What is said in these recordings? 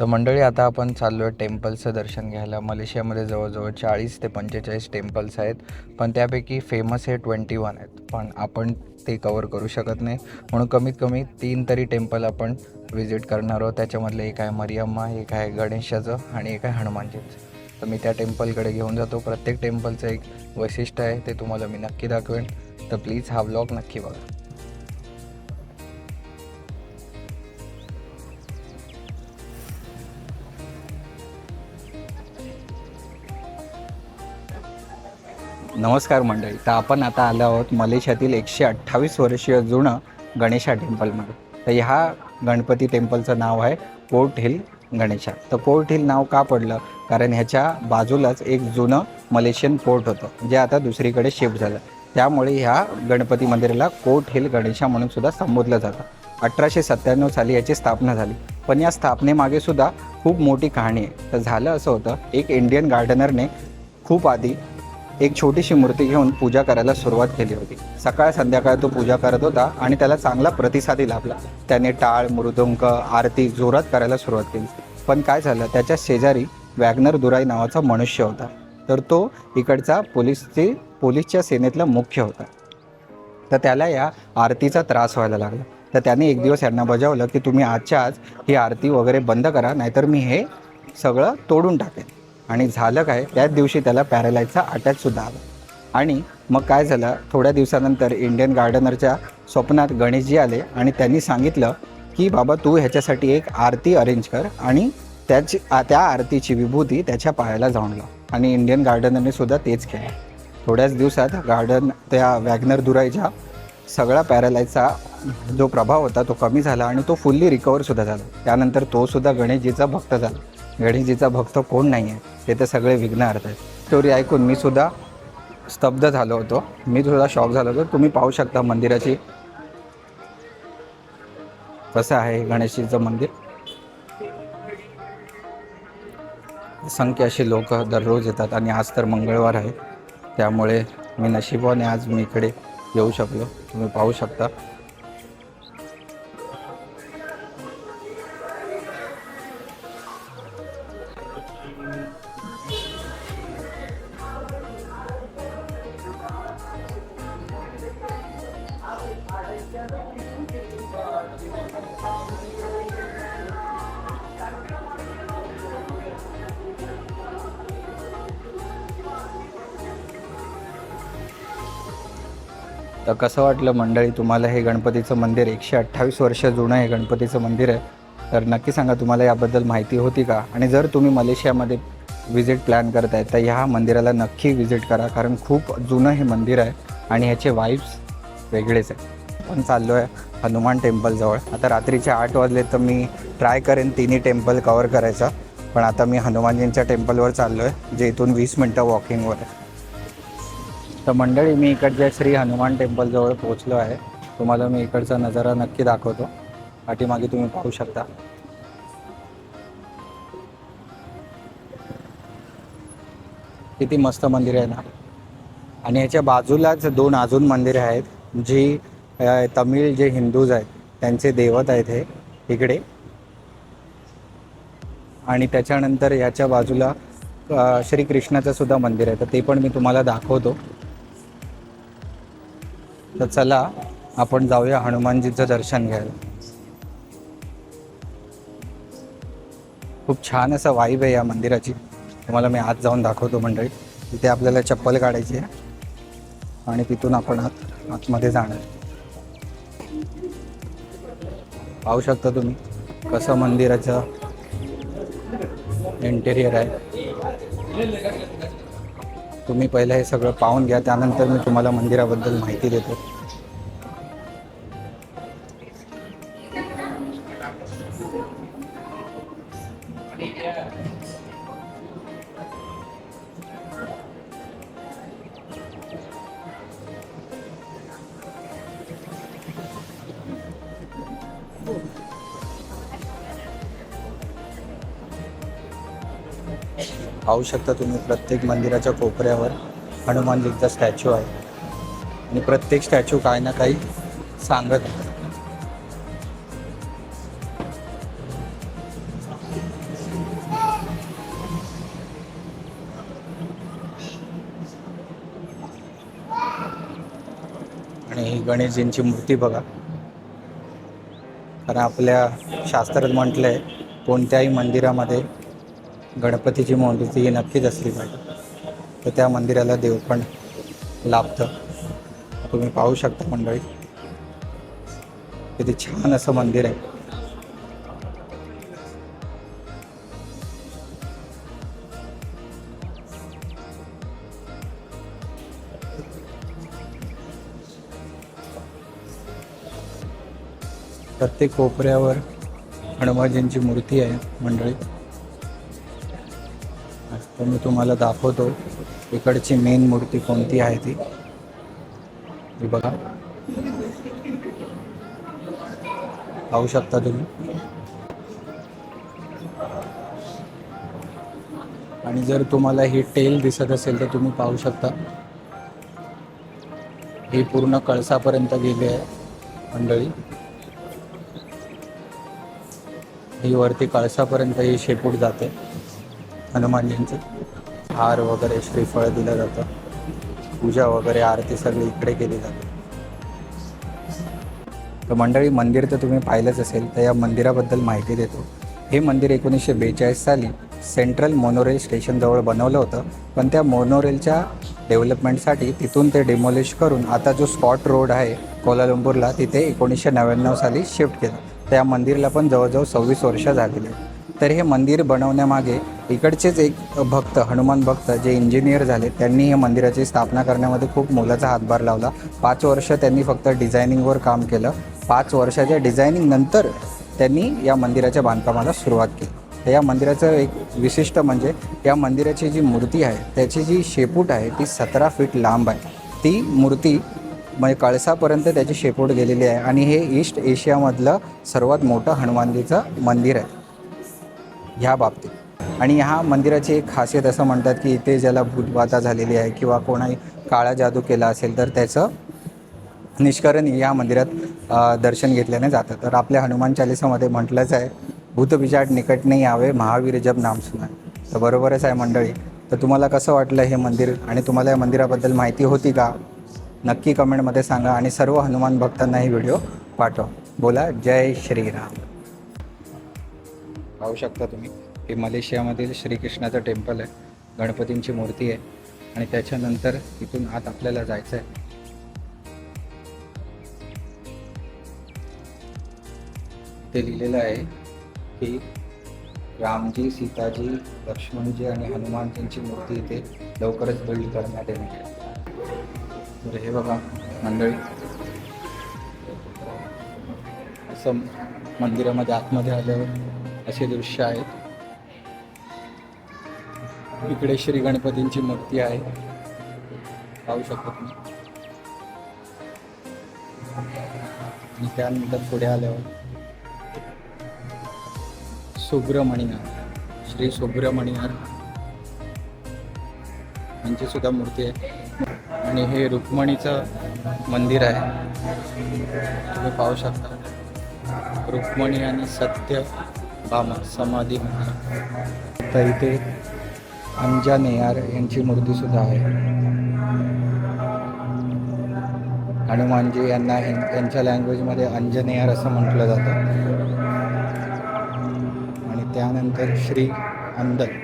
तर मंडळी, आता आपण चाललो आहे टेम्पल्सचं दर्शन घ्यायला. मलेशियामध्ये जवळजवळ 40 ते 45 टेम्पल्स आहेत, पण त्यापैकी फेमस हे 21 आहेत. पण आपण ते कवर करू शकत नाही, म्हणून कमीत कमी 3 तरी टेम्पल आपण विजिट करणार आहोत. त्याच्यामधलं एक आहे मरियम्मा, एक आहे गणेशाचं आणि एक आहे हनुमानजीचं. तर मी त्या टेम्पलकडे घेऊन जातो. प्रत्येक टेम्पलचं एक वैशिष्ट्य आहे, ते तुम्हाला मी नक्की दाखवेन. तर प्लीज हा व्लॉग नक्की बघा. नमस्कार मंडळी, तर आपण आता आलो आहोत मलेशियातील 128 वर्षीय जुनं गणेशा टेम्पलमध्ये. तर ह्या गणपती टेम्पलचं नाव आहे पोर्ट हिल गणेशा. तर पोर्ट हिल नाव का पडलं? कारण ह्याच्या बाजूलाच एक जुनं मलेशियन पोर्ट होतं, जे आता दुसरीकडे शिफ्ट झालं. त्यामुळे ह्या गणपती मंदिराला पोर्ट हिल गणेशा म्हणून सुद्धा संबोधलं जातं. 1897 साली याची स्थापना झाली, पण या स्थापनेमागे सुद्धा खूप मोठी कहाणी आहे. तर झालं असं होतं, एक इंडियन गार्डनरने खूप आधी एक छोटीशी मूर्ती घेऊन पूजा करायला सुरुवात केली होती. सकाळ संध्याकाळ तो पूजा करत होता आणि त्याला चांगला प्रतिसादही लाभला. त्याने टाळ, मृदुंग, आरती जोरात करायला सुरुवात केली. पण काय झालं, त्याच्या शेजारी वॅगनर दुराई नावाचा मनुष्य होता. तर तो इकडचा पोलीसच्या सेनेतला मुख्य होता. तर त्याला या आरतीचा त्रास व्हायला लागला. तर त्याने एक दिवस यांना बजावलं की तुम्ही आजच्या आज ही आरती वगैरे बंद करा, नाहीतर मी हे सगळं तोडून टाकेन. आणि झालं काय, त्याच दिवशी त्याला पॅरालाइजचा अटॅकसुद्धा आला. आणि मग काय झालं, थोड्या दिवसानंतर इंडियन गार्डनरच्या स्वप्नात गणेशजी आले आणि त्यांनी सांगितलं की बाबा, तू ह्याच्यासाठी एक आरती अरेंज कर आणि त्या आरतीची विभूती त्याच्या पायाला जाऊन लाव. आणि इंडियन गार्डनरने सुद्धा तेच केलं. थोड्याच दिवसात त्या वॅगनर दुराईच्या सगळा पॅरालाइजचा जो प्रभाव होता तो कमी झाला आणि तो फुल्ली रिकवरसुद्धा झाला. त्यानंतर तो सुद्धा गणेशजीचा भक्त झाला. गणेशजीचा भक्त कोण नाही आहे, ते तर सगळे विघ्नहर्ता आहेत. स्टोरी ऐकून मी सुद्धा स्तब्ध झालो होतो, मी सुद्धा शॉक झालो होतो. तुम्ही पाहू शकता मंदिराची कसं आहे गणेशजीचं मंदिर. असंख्य अशी लोक दररोज येतात आणि आज तर मंगळवार आहे, त्यामुळे मी नशिबाने आज मी इकडे येऊ शकलो. तुम्ही पाहू शकता. तर कसं वाटलं मंडळी तुम्हाला हे गणपतीचं मंदिर? 128 वर्ष जुनं हे गणपतीचं मंदिर आहे. तर नक्की सांगा, तुम्हाला याबद्दल माहिती होती का? आणि जर तुम्ही मलेशियामध्ये विजिट प्लॅन करताय तर ह्या मंदिराला नक्की विजिट करा, कारण खूप जुनं हे मंदिर आहे आणि ह्याचे वाईब्स वेगळेच आहे. आपण चाललो आहे हनुमान टेम्पलजवळ. आता रात्रीचे 8 वाजले, तर मी ट्राय करेन तिन्ही टेम्पल कवर करायचा. पण आता मी हनुमानजींच्या टेम्पलवर चाललो आहे, जे इथून 20 मिनटं वॉकिंगवर आहे. तर मंडळी, मी इकडच्या श्री हनुमान टेम्पलजवळ पोहोचलो आहे. तुम्हाला मी इकडचा नजारा नक्की दाखवतो. पाठीमागे तुम्ही पाहू शकता. किती मस्त मंदिर आहे ना. आणि ह्याच्या बाजूलाच 2 अजून मंदिरे आहेत, जी तमिळ जे हिंदूज आहेत त्यांचे दैवत आहेत हे इकडे. आणि त्याच्यानंतर याच्या बाजूला श्रीकृष्णाचं सुद्धा मंदिर आहे, तर ते पण मी तुम्हाला दाखवतो. तर चला आपण जाऊया हनुमानजीचं दर्शन घ्यायला. खूप छान असं वाईब आहे या मंदिराची. तुम्हाला मी आत जाऊन दाखवतो मंडळी. इथे आपल्याला चप्पल काढायची आहे आणि तिथून आपण आतमध्ये जाणार. पाहू शकता तुम्ही कसं मंदिराचं इंटेरियर आहे. तुम्ही पहिलं हे सगळं पाहून घ्या, त्यानंतर मी तुम्हाला मंदिराबद्दल माहिती देतो. पाहू शकता तुम्ही प्रत्येक मंदिराच्या कोपऱ्यावर हनुमानजीचा स्टॅच्यू आहे आणि प्रत्येक स्टॅच्यू काही ना काही सांगत आहे. आणि गणेशजींची मूर्ती बघा. कारण आपल्या शास्त्रात म्हटलं आहे कोणत्याही मंदिरामध्ये गणपतीची मूर्ती ही नक्कीच असली पाहिजे, तर त्या मंदिराला देव पण लाभतं. तुम्ही पाहू शकता मंडळी, किती छान असं मंदिर आहे. प्रत्येक कोपऱ्यावर हनुमानजींची मूर्ती आहे मंडळी. तर मी तुम्हाला दाखवतो इकडची मेन मूर्ती कोणती आहे ती. ही बघा, पाहू शकता तुम्ही. आणि जर तुम्हाला ही टेल दिसत असेल तर तुम्ही पाहू शकता ही पूर्ण कळसापर्यंत गेली आहे मंडळी. ही वरती कळसापर्यंत ही शेपूट जाते हनुमानजींची. हार वगैरे श्रीफळ दिलं जातं, पूजा वगैरे आरती सगळी इकडे केली जाते. तर मंडळी, मंदिर तर तुम्ही पाहिलंच असेल, तर या मंदिराबद्दल माहिती देतो. हे मंदिर 1942 साली सेंट्रल मोनोरेल स्टेशनजवळ बनवलं होतं, पण त्या मोनोरेलच्या डेव्हलपमेंटसाठी तिथून ते डिमोलिश करून आता जो स्पॉट रोड आहे कोलालंपूरला, तिथे 1999 साली शिफ्ट केलं. तर या मंदिराला पण जवळजवळ 26 वर्ष झालेली आहे. तर हे मंदिर बनवण्यामागे इकडचेच एक भक्त, हनुमान भक्त जे इंजिनियर झाले, त्यांनी हे मंदिराची स्थापना करण्यामध्ये खूप मोलाचा हातभार लावला. 5 वर्ष त्यांनी फक्त डिझायनिंगवर काम केलं. 5 वर्षाच्या डिझायनिंग नंतर त्यांनी या मंदिराच्या बांधकामाला सुरुवात केली. तर या मंदिराचं एक विशिष्ट म्हणजे या मंदिराची जी मूर्ती आहे त्याची जी शेपूट आहे ती 17 फीट लांब आहे. ती मूर्ती म्हणजे कळसापर्यंत त्याची शेपूट गेलेली आहे आणि हे ईस्ट एशियामधलं सर्वात मोठं हनुमानजीचं मंदिर आहे ह्या बाबतीत. आणि ह्या मंदिराची एक खासियत असं म्हणतात की इथे ज्याला भूतबाधा झालेली आहे किंवा कोणाही काळा जादू केला असेल तर त्याचं निष्करण या मंदिरात दर्शन घेतल्याने जातं. तर आपल्या हनुमान चालिसामध्ये म्हटलंच आहे, भूतपिशाच निकट नाही यावे, महावीर जब नाम सुना. तर बरोबरच आहे मंडळी. तर तुम्हाला कसं वाटलं हे मंदिर आणि तुम्हाला या मंदिराबद्दल माहिती होती का? नक्की कमेंटमध्ये सांगा आणि सर्व हनुमान भक्तांना ही व्हिडिओ पाठवा. बोला जय श्रीराम. पाहू शकता तुम्ही, हे मलेशियामधील श्रीकृष्णाचं टेम्पल आहे, गणपतींची मूर्ती आहे. आणि त्याच्यानंतर इथून आत आपल्याला जायचं आहे. ते लिहिलेलं आहे की रामजी, सीताजी, लक्ष्मणजी आणि हनुमानजींची मूर्ती इथे लवकरच बिल्ड करण्यात येणार आहे. तर हे बघा मंडळी, असं मंदिरामध्ये आतमध्ये आल्यावर असे दृश्य आहेत. इकडे श्री गणपतींची मूर्ती आहे, पाहू शकता तुम्ही. आणि त्यानंतर पुढे आल्यावर सुब्रमणियार, श्री सुब्रमणियार यांची सुद्धा मूर्ती आहे. आणि हे रुक्मिणीचं मंदिर आहे, तुम्ही पाहू शकता. रुक्मिणी आणि सत्यभामा समाधी म्हणतात. तर इथे अंजनेयार यांची मूर्ती सुद्धा आहे. हनुमानजी यांना यांच्या लँग्वेजमध्ये अंजनेयार असं म्हटलं जातं. आणि त्यानंतर श्री अंदल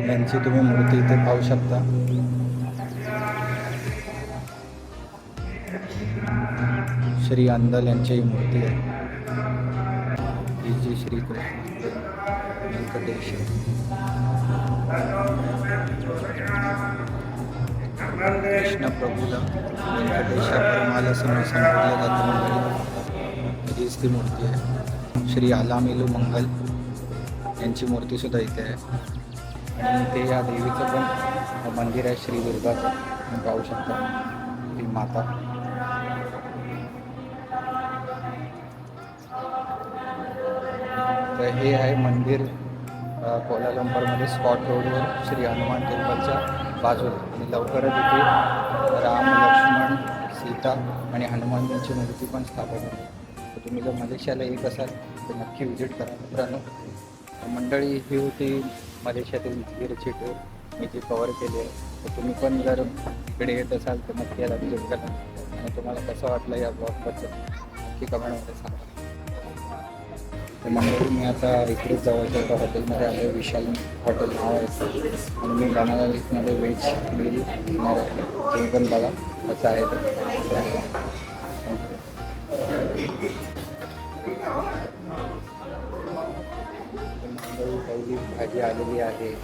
यांची तुम्ही मूर्ती इथे पाहू शकता. श्री अंदल यांची मूर्ती आहे. ही जी श्रीकृष्ण व्यंकटेश कृष्ण प्रभूला व्यंकटेशा परमाला संबोधलं जातं मंडळी. हीच ती मूर्ती आहे. श्री आलामिलू मंगल यांची मूर्ती सुद्धा इथे आहे. आणि इथे या देवीचं पण मंदिर आहे, श्री दुर्गाचं. तुम्ही पाहू शकता ही माता. तर हे आहे मंदिर कोलालंपूरमध्ये स्पॉट रोडवर श्री हनुमान टेम्पलच्या बाजूला. आणि लवकरच इथे राम, लक्ष्मण, सीता आणि हनुमानजींची मूर्ती पण स्थापन होईल. तर तुम्ही जर मलेशियाला येत असाल तर नक्की व्हिजिट करा मित्रांनो. मंडळी, ही होती मलेशियातील मंदिरची टूर मी ती कवर केली आहे. तर तुम्ही पण जर इकडे येत असाल तर नक्की याला व्हिजिट करा. आणि तुम्हाला कसं वाटलं या ब्लॉगबद्दल नक्की कमेंटमध्ये सांगा. तर मंडळी मी आता इकडे जवळच्या एका हॉटेलमध्ये आलो. विशाल हॉटेल नाव आहे आणि मी बनाना लीफमध्ये व्हेज मिल घेणार आहे. तुम्ही पण बघा कसं आहे ते. मंडळी पहिली भाजी आलेली आहे.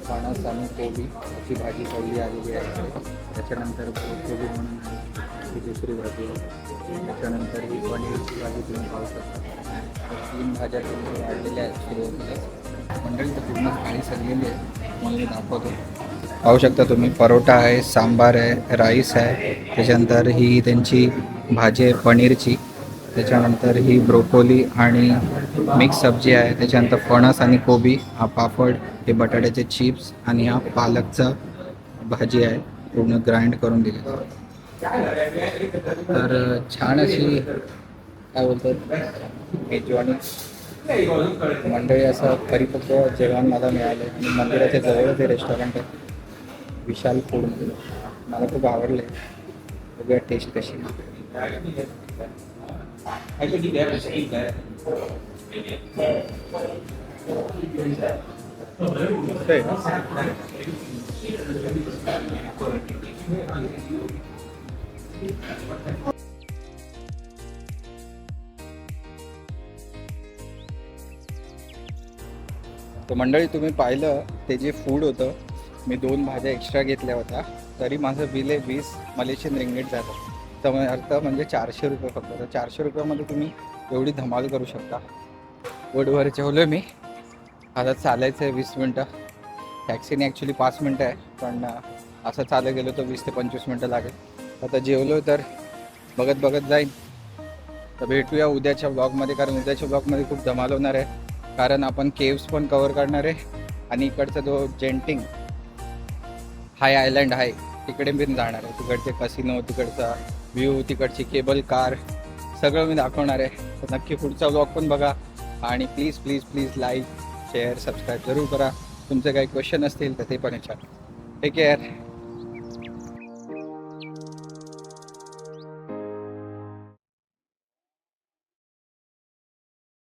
फणस आणि कोबी अशी भाजी पहिली आलेली आहे. त्याच्यानंतर कोबी म्हणून आहे ही दुसरी भाजी आहे. त्याच्यानंतर ही पनीरची भाजी तुम्ही पाहू शकता. तर 3 भाज्या तुम्ही वाढलेल्या आहेत सुरुवातीला. मंडळी तर पूर्ण थाळी सजलेली आहे. मला मी दाखवतो. पाहू शकता तुम्ही परोठा आहे, सांबार आहे, राईस आहे. त्याच्यानंतर ही त्यांची भाजी आहे पनीरची. त्याच्यानंतर ही ब्रोकोली आणि मिक्स सब्जी आहे. त्याच्यानंतर फणस आणि कोबी, हा पापड, हे बटाट्याचे चिप्स आणि हा पालकचा भाजी आहे पूर्ण ग्राइंड करून दिली. तर छान अशी काय बोलतात मेजवानी मंडळी. असं परिपक्व जेवण मला मिळालं आणि मंदिराच्या जवळच हे रेस्टॉरंट आहे विशाल फूड. मला खूप आवडले. बघूया टेस्ट कशी. तर मंडळी तुम्ही पाहिलं ते जे फूड होतं, मी 2 भाज्या एक्स्ट्रा घेतल्या होत्या तरी माझं बिल आहे 20 मलेशियन रिंगीट झालं. तर अर्थ म्हणजे 400 रुपये फक्त. तर 400 रुपयामध्ये तुम्ही एवढी धमाल करू शकता. पोटभर जेवलो मी. आता चालायचं आहे 20 मिनटं. टॅक्सीने ॲक्च्युली 5 मिनटं आहे, पण असं चालत गेलो तर 20 ते 25 मिनटं लागेल. आता जेवलो तर बघत बघत जाईन. तर भेटूया उद्याच्या ब्लॉगमध्ये, कारण उद्याच्या ब्लॉगमध्ये खूप धमाल होणार आहे. कारण आपण केव्स पण कवर करणार आहे आणि इकडचा जो जेंटिंग हाय आयलँड आहे तिकडे पण जाणार आहे. तिकडचे कसिनो, तिकडचा व्ह्यू, तिकडची केबल कार सगळं मी दाखवणार आहे. तर नक्की पुढचा ब्लॉग पण बघा आणि please please please like share subscribe जरूर करा. तुमचे काही क्वेश्चन असतील तर ते पण विचारा. Take care.